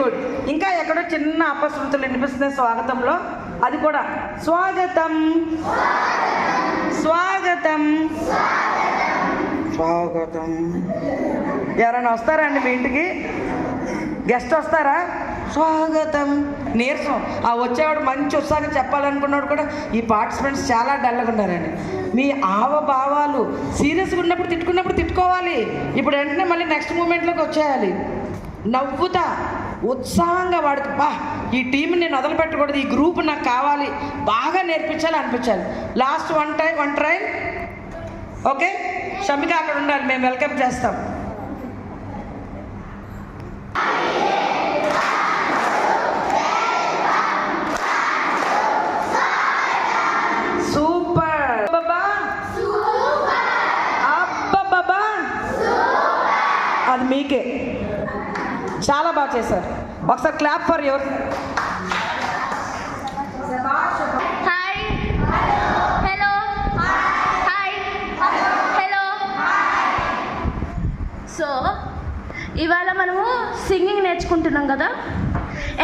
Good. ఇంకా ఎక్కడో చిన్న అపశృతులు వినిపిస్తుంది స్వాగతంలో, అది కూడా స్వాగతం స్వాగతం స్వాగతం. ఎవరైనా వస్తారా అండి మీ ఇంటికి? గెస్ట్ వస్తారా? స్వాగతం. నీరసం. ఆ వచ్చేవాడు మంచి ఉత్సాహంగా చెప్పాలనుకున్నాడు కూడా ఈ పార్టిసిపెంట్స్ చాలా డల్గా ఉన్నారండి. మీ ఆవభావాలు సీరియస్గా ఉన్నప్పుడు తిట్టుకున్నప్పుడు తిట్టుకోవాలి. ఇప్పుడు వెంటనే మళ్ళీ నెక్స్ట్ మూమెంట్లోకి వచ్చేయాలి. నవ్వుతా ఉత్సాహంగా వాడుతూ ఈ టీంని నేను వదిలిపెట్టకూడదు, ఈ గ్రూప్ నాకు కావాలి, బాగా నేర్పించాలి అనిపించాలి. Last one try. Okay, Shamika అక్కడ ఉండాలి, మేము వెల్కమ్ చేస్తాం. సూపర్ బాబా, అబ్బా, అది మీకే. చాలా బాగా చేశారు. ఒకసారి clap for your. Hi, hello, hi, hello. So ఇవాళ మనము సింగింగ్ నేర్చుకుంటున్నాం కదా.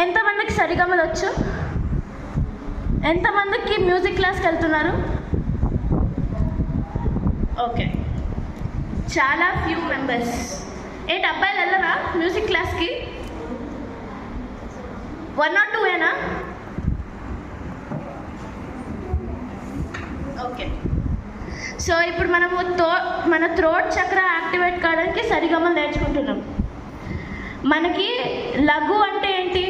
ఎంతమందికి సరిగమలు వచ్చు? ఎంతమందికి మ్యూజిక్ క్లాస్కి వెళ్తున్నారు? ఓకే, చాలా ఫ్యూ మెంబర్స్. ఏంటి అబ్బాయిలు వెళ్ళరా మ్యూజిక్ క్లాస్కి? 1 or 2 ఓకే. సో ఇప్పుడు మనము మన థ్రోట్ చక్ర యాక్టివేట్ కావడానికి సరిగమలు నేర్చుకుంటున్నాం. మనకి లఘు అంటే ఏంటి?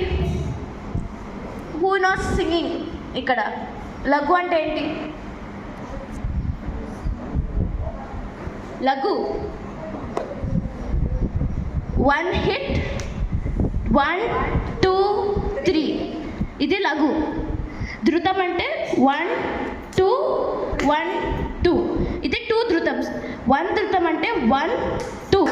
Who knows singing? ఇక్కడ లఘు అంటే ఏంటి? లఘు 1 hit 1 2 3, ఇది లఘు. ధృతం అంటే 1 2 1 2, ఇది 2 ధృతం. 1 ధృతం అంటే 1 2.